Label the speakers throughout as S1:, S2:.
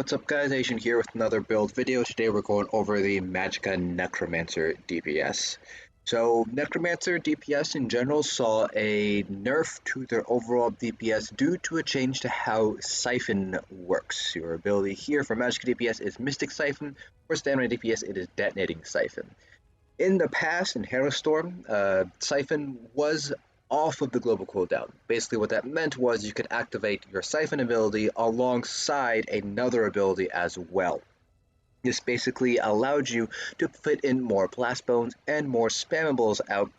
S1: What's up guys, Asian here with another build video. Today we're going over the Magicka Necromancer DPS. So Necromancer DPS in general saw a nerf to their overall DPS due to a change to how Siphon works. Your ability here for Magicka DPS is Mystic Siphon, for Stamina DPS it is Detonating Siphon. In the past, in Storm, Siphon was off of the global cooldown. Basically what that meant was you could activate your Siphon ability alongside another ability as well. This basically allowed you to fit in more Blastbones and more spammables out,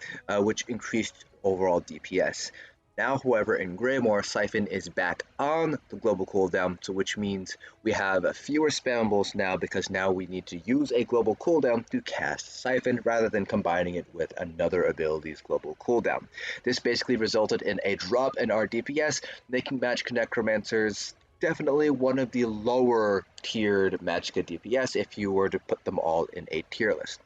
S1: which increased overall DPS. Now, however, in Greymoor, Siphon is back on the global cooldown, so which means we have fewer spammables now because now we need to use a global cooldown to cast Siphon rather than combining it with another ability's global cooldown. This basically resulted in a drop in our DPS, making Magicka Necromancers definitely one of the lower tiered Magicka DPS if you were to put them all in a tier list.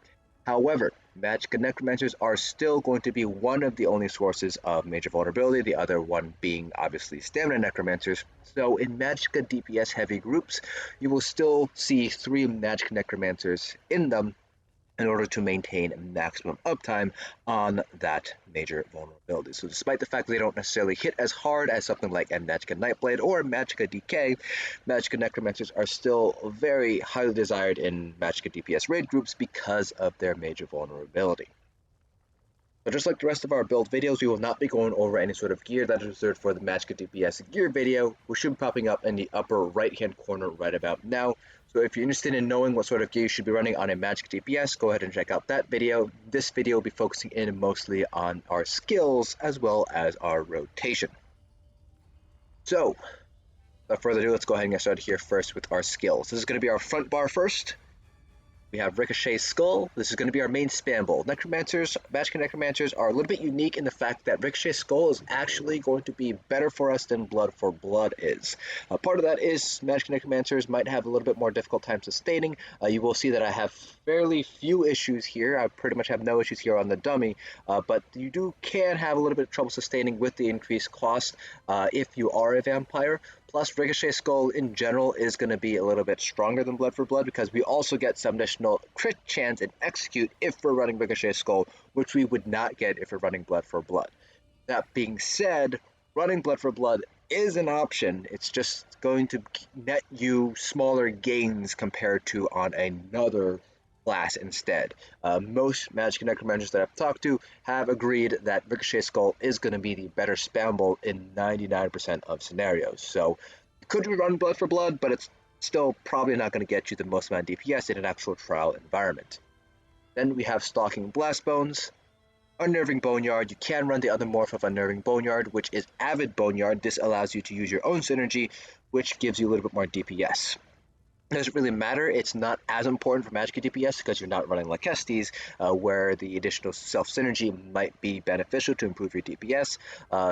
S1: However, Magicka Necromancers are still going to be one of the only sources of major vulnerability, the other one being obviously Stamina Necromancers. So in Magicka DPS heavy groups, you will still see 3 Magicka Necromancers in them in order to maintain maximum uptime on that major vulnerability. So despite the fact that they don't necessarily hit as hard as something like a Magicka Nightblade or Magicka DK, Magicka Necromancers are still very highly desired in Magicka DPS raid groups because of their major vulnerability. So just like the rest of our build videos, we will not be going over any sort of gear that is reserved for the Magicka DPS gear video, which should be popping up in the upper right hand corner right about now. So if you're interested in knowing what sort of gear you should be running on a Magicka DPS, go ahead and check out that video. This video will be focusing in mostly on our skills as well as our rotation. So without further ado, let's go ahead and get started here first with our skills. This is going to be our front bar first. We have Ricochet Skull. This is going to be our main spam bowl. Magicka Necromancers are a little bit unique in the fact that Ricochet Skull is actually going to be better for us than Blood for Blood is. Part of that is Magicka Necromancers might have a little bit more difficult time sustaining. You will see that I have fairly few issues here. I pretty much have no issues here on the dummy, but you can have a little bit of trouble sustaining with the increased cost if you are a vampire. Plus, Ricochet Skull in general is going to be a little bit stronger than Blood for Blood because we also get some additional crit chance and execute if we're running Ricochet Skull, which we would not get if we're running Blood for Blood. That being said, running Blood for Blood is an option. It's just going to net you smaller gains compared to on another class instead. Most Magicka Necromancers that I've talked to have agreed that Ricochet Skull is going to be the better spam bowl in 99% of scenarios. So you could run Blood for Blood, but it's still probably not going to get you the most amount of DPS in an actual trial environment. Then we have Stalking Blastbones. Unnerving Boneyard. You can run the other morph of Unnerving Boneyard, which is Avid Boneyard. This allows you to use your own synergy, which gives you a little bit more DPS. It doesn't really matter. It's not as important for Magicka DPS because you're not running like Estes, where the additional self-synergy might be beneficial to improve your DPS.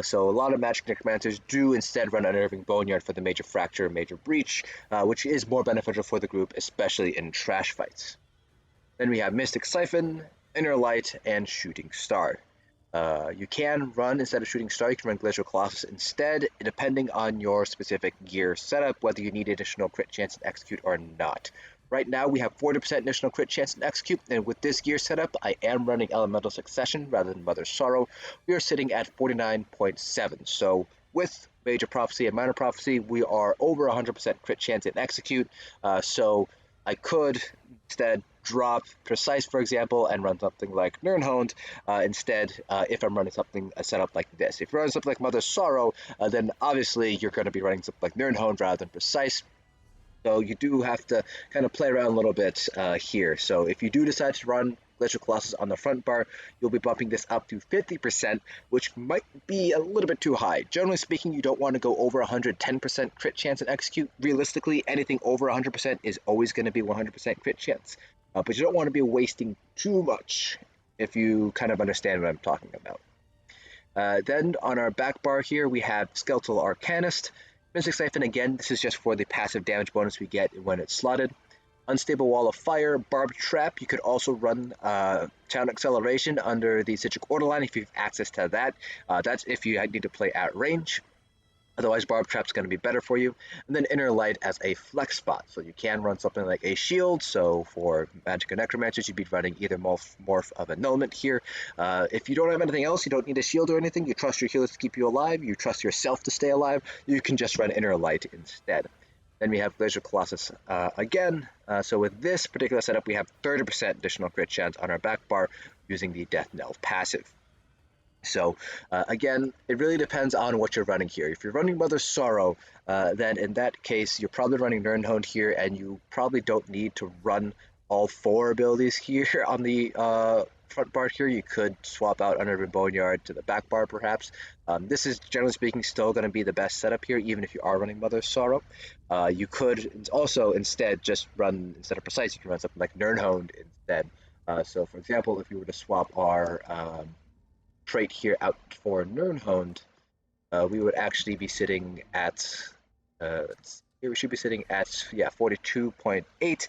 S1: So a lot of Magicka Necromancers do instead run Unnerving Boneyard for the Major Fracture, Major Breach, which is more beneficial for the group, especially in trash fights. Then we have Mystic Siphon, Inner Light, and Shooting Star. You can run, instead of Shooting Star, you can run Glacial Colossus instead, depending on your specific gear setup, whether you need additional crit chance and execute or not. Right now we have 40% additional crit chance and execute, and with this gear setup, I am running Elemental Succession rather than Mother's Sorrow. We are sitting at 49.7, so with Major Prophecy and Minor Prophecy, we are over 100% crit chance and execute, so I could instead drop Precise, for example, and run something like Nirnhoned instead if I'm running something a setup like this. If you're running something like Mother's Sorrow, then obviously you're going to be running something like Nirnhoned rather than Precise. So you do have to kind of play around a little bit here. So if you do decide to run Glacial Colossus on the front bar, you'll be bumping this up to 50%, which might be a little bit too high. Generally speaking, you don't want to go over 110% crit chance and execute. Realistically, anything over 100% is always going to be 100% crit chance. But you don't want to be wasting too much if you kind of understand what I'm talking about. Then on our back bar here, we have Skeletal Arcanist. Mystic Siphon, again, this is just for the passive damage bonus we get when it's slotted. Unstable Wall of Fire, Barbed Trap. You could also run Channel Acceleration under the Citric Order line if you have access to that. That's if you need to play at range. Otherwise, Barb Trap's going to be better for you. And then Inner Light as a flex spot. So you can run something like a shield. So for Magicka Necromancers, you'd be running either Morph of Annulment here. If you don't have anything else, you don't need a shield or anything, you trust your healers to keep you alive, you trust yourself to stay alive, you can just run Inner Light instead. Then we have Glacial Colossus again. So with this particular setup, we have 30% additional crit chance on our back bar using the Death Knell passive. So again, it really depends on what you're running here. If you're running Mother's Sorrow, then in that case, you're probably running Nirnhoned here, and you probably don't need to run all 4 abilities here on the front bar here. You could swap out Unnerving Boneyard to the back bar, perhaps. This is, generally speaking, still going to be the best setup here, even if you are running Mother's Sorrow. You could also instead just run, instead of Precise, you can run something like Nirnhoned instead. So, for example, if you were to swap our trait here out for Nirnhoned, we would actually be sitting at, here we should be sitting at, 42.8.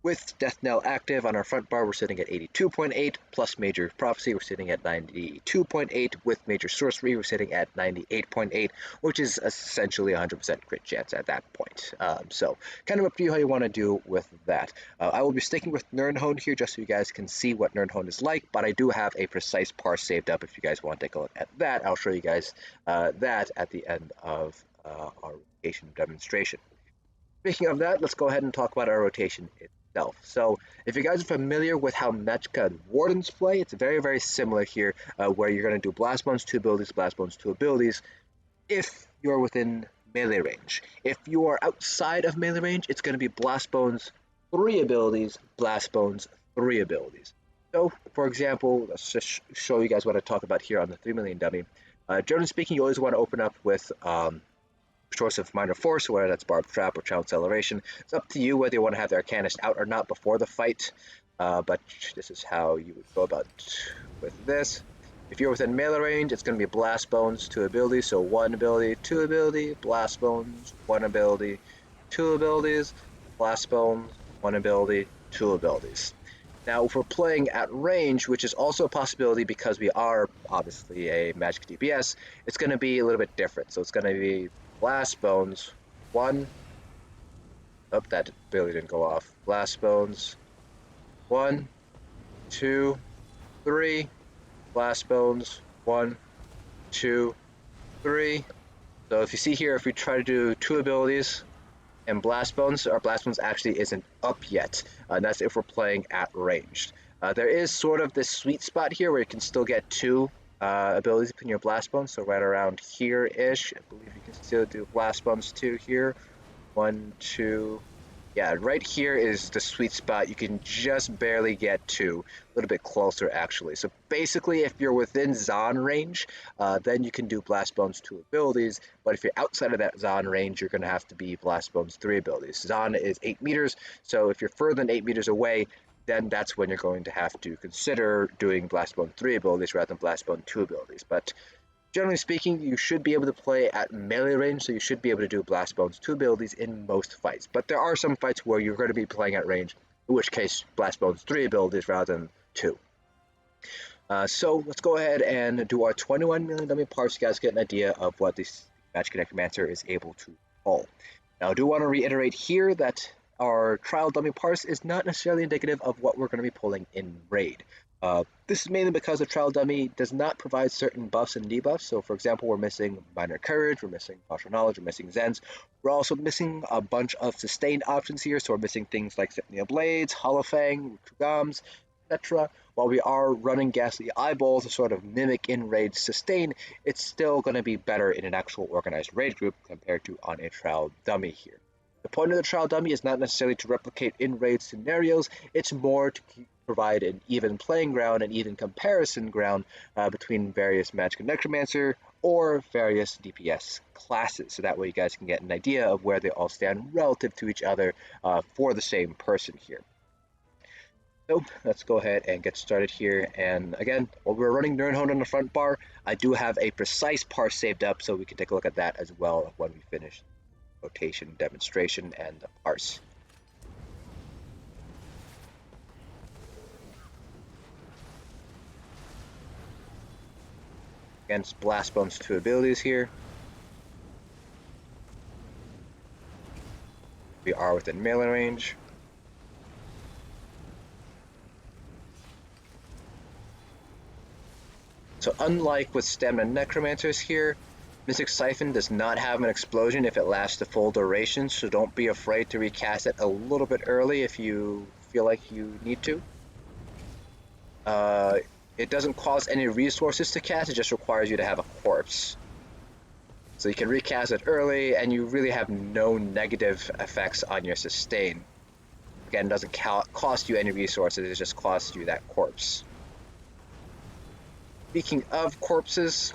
S1: With Death Knell active on our front bar, we're sitting at 82.8, plus Major Prophecy, we're sitting at 92.8. With Major Sorcery, we're sitting at 98.8, which is essentially 100% crit chance at that point. So, kind of up to you how you want to do with that. I will be sticking with Nirnhoned here just so you guys can see what Nirnhoned is like, but I do have a precise par saved up if you guys want to take a look at that. I'll show you guys that at the end of our rotation demonstration. Speaking of that, let's go ahead and talk about our rotation itself. So, if you guys are familiar with how Magicka Wardens play, it's very, very similar here, where you're going to do Blastbones, 2 abilities, Blastbones, 2 abilities, if you're within melee range. If you are outside of melee range, it's going to be Blastbones, 3 abilities, Blastbones, 3 abilities. So, for example, let's just show you guys what I talk about here on the 3 million dummy. Generally speaking, you always want to open up with source of minor force, whether that's Barbed Trap or Channel Acceleration. It's up to you whether you want to have the Arcanist out or not before the fight, but this is how you would go about with this. If you're within melee range, it's going to be Blastbones, 2 abilities, so 1 ability, 2 ability, Blastbones, 1 ability, 2 abilities, Blastbones, 1 ability, 2 abilities. Now, if we're playing at range, which is also a possibility because we are obviously a Magicka DPS, it's going to be a little bit different. So it's going to be Blastbones, 1. Oh, that ability didn't go off. Blastbones, 1, 2, 3. Blastbones, 1, 2, 3. So if you see here, if we try to do 2 abilities and Blastbones, our Blastbones actually isn't up yet. And that's if we're playing at ranged. There is sort of this sweet spot here where you can still get 2 abilities in your Blastbones, so right around here-ish. I believe you can still do Blastbones 2 here. 1, 2. Yeah, right here is the sweet spot. You can just barely get 2. A little bit closer, actually. So basically, if you're within Zaan range, then you can do Blastbones 2 abilities. But if you're outside of that Zaan range, you're going to have to be Blastbones 3 abilities. Zaan is 8 meters, so if you're further than 8 meters away, then that's when you're going to have to consider doing Blastbone 3 abilities rather than Blastbone 2 abilities. But generally speaking, you should be able to play at melee range, so you should be able to do Blastbones 2 abilities in most fights. But there are some fights where you're going to be playing at range, in which case Blastbones 3 abilities rather than 2. So let's go ahead and do our 21 million dummy parts so you guys get an idea of what this Magicka Necromancer is able to pull. Now, I do want to reiterate here that our trial dummy parse is not necessarily indicative of what we're going to be pulling in raid. This is mainly because the trial dummy does not provide certain buffs and debuffs. So, for example, we're missing Minor Courage, we're missing Partial Knowledge, we're missing Zens. We're also missing a bunch of sustained options here. So we're missing things like Sentinel Blades, Holofang, Trugams, etc. While we are running Ghastly Eyeballs to sort of mimic in-raid sustain, it's still going to be better in an actual organized raid group compared to on a trial dummy here. The point of the trial dummy is not necessarily to replicate in-raid scenarios, it's more to provide an even playing ground, an even comparison ground between various Magicka Necromancer or various DPS classes. So that way you guys can get an idea of where they all stand relative to each other for the same person here. So let's go ahead and get started here. And again, while we're running Nirnhoned on the front bar, I do have a precise parse saved up, so we can take a look at that as well when we finish rotation demonstration and the parse. Against Blastbones 2 abilities here. We are within melee range. So unlike with Stamina Necromancers here, Mystic Siphon does not have an explosion if it lasts the full duration, so don't be afraid to recast it a little bit early if you feel like you need to. It doesn't cost any resources to cast, it just requires you to have a corpse. So you can recast it early, and you really have no negative effects on your sustain. Again, it doesn't cost you any resources, it just costs you that corpse. Speaking of corpses,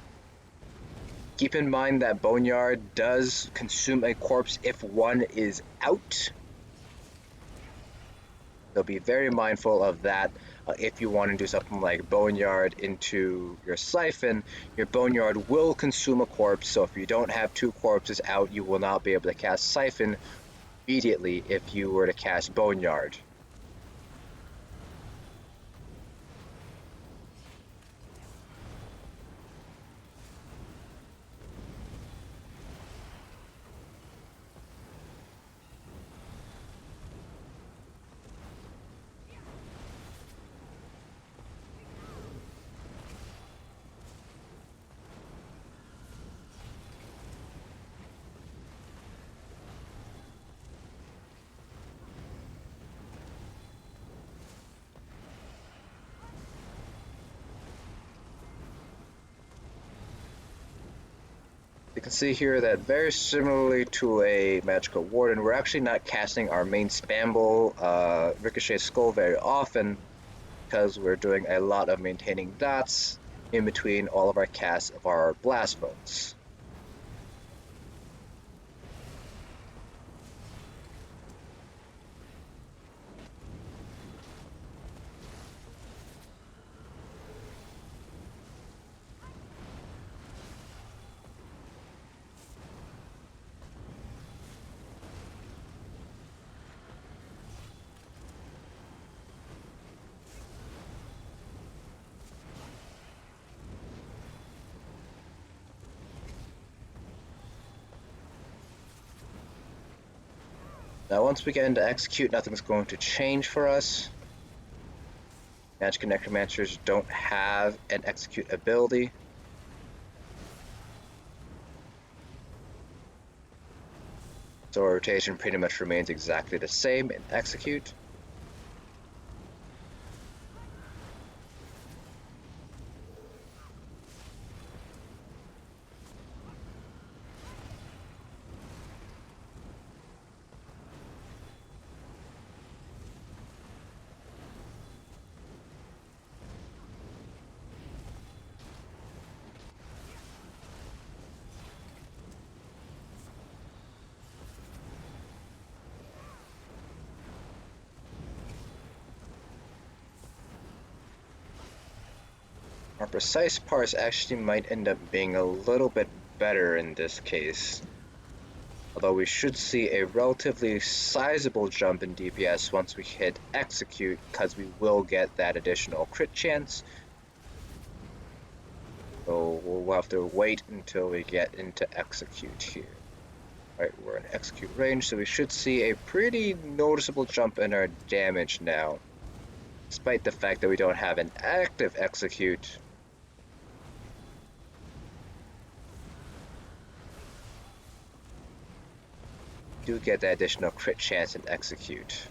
S1: keep in mind that Boneyard does consume a corpse if one is out. So be very mindful of that. If you want to do something like Boneyard into your Siphon, your Boneyard will consume a corpse, so if you don't have two corpses out, you will not be able to cast Siphon immediately if you were to cast Boneyard. You can see here that very similarly to a Magical Warden, we're actually not casting our main spamble Ricochet Skull very often because we're doing a lot of maintaining dots in between all of our casts of our Blastbones. Now once we get into execute, nothing's going to change for us. Magicka Necromancers don't have an execute ability. So our rotation pretty much remains exactly the same in execute. Our precise parse actually might end up being a little bit better in this case. Although we should see a relatively sizable jump in DPS once we hit execute, because we will get that additional crit chance. So we'll have to wait until we get into execute here. Alright, we're in execute range, so we should see a pretty noticeable jump in our damage now. Despite the fact that we don't have an active execute. Do get that additional crit chance and execute.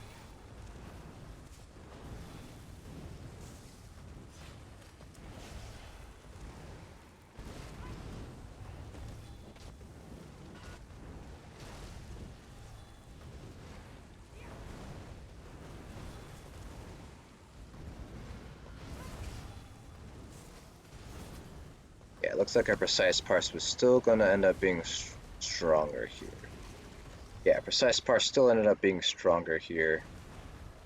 S1: Yeah, it looks like our precise parse was still going to end up being stronger here. Yeah, precise parse still ended up being stronger here.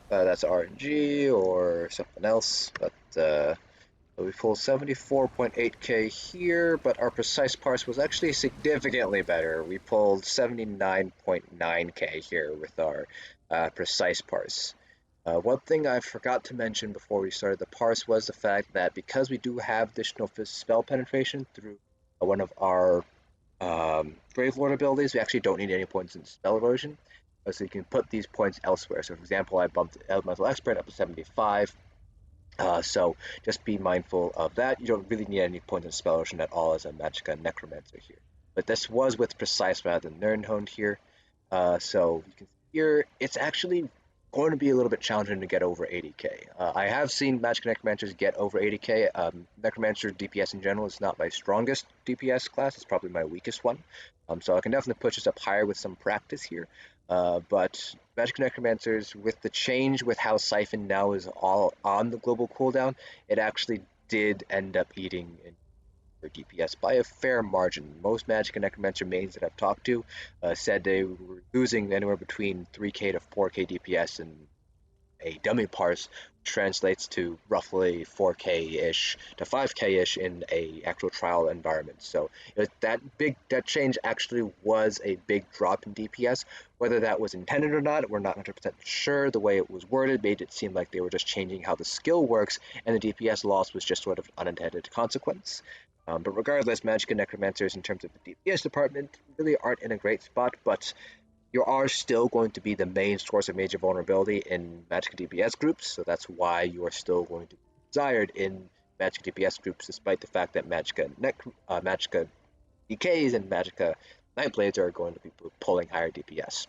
S1: That's RNG or something else, but we pulled 74.8k here, but our precise parse was actually significantly better. We pulled 79.9k here with our precise parse. One thing I forgot to mention before we started the parse was the fact that because we do have additional spell penetration through one of our Grave Lord abilities, we actually don't need any points in spell erosion. So you can put these points elsewhere. So for example, I bumped Elemental Expert up to 75. So just be mindful of that. You don't really need any points in Spell Ocean at all as a Magicka Necromancer here. But this was with Precise rather than Nirnhoned here. So you can see here, it's actually going to be a little bit challenging to get over 80k. I have seen Magicka Necromancers get over 80k. Necromancer DPS in general is not my strongest DPS class. It's probably my weakest one. So I can definitely push this up higher with some practice here. But Magicka Necromancers, with the change with how Siphon now is all on the global cooldown, it actually did end up eating their DPS by a fair margin. Most Magicka Necromancer mains that I've talked to said they were losing anywhere between 3k to 4k DPS in a dummy parse, which translates to roughly 4k-ish to 5k-ish in a actual trial environment. So that change actually was a big drop in DPS. Whether that was intended or not, we're not 100% sure. The way it was worded made it seem like they were just changing how the skill works, and the DPS loss was just sort of unintended consequence. But regardless, Magicka Necromancers in terms of the DPS department really aren't in a great spot, but you are still going to be the main source of major vulnerability in Magicka DPS groups, so that's why you are still going to be desired in Magicka DPS groups, despite the fact that Magicka DKs and Magicka Nightblades are going to be pulling higher DPS.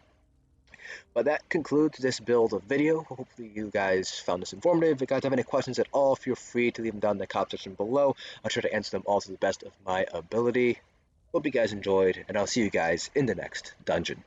S1: But that concludes this build of video. Hopefully you guys found this informative. If you guys have any questions at all, feel free to leave them down in the comment section below. I'll try to answer them all to the best of my ability. Hope you guys enjoyed, and I'll see you guys in the next dungeon.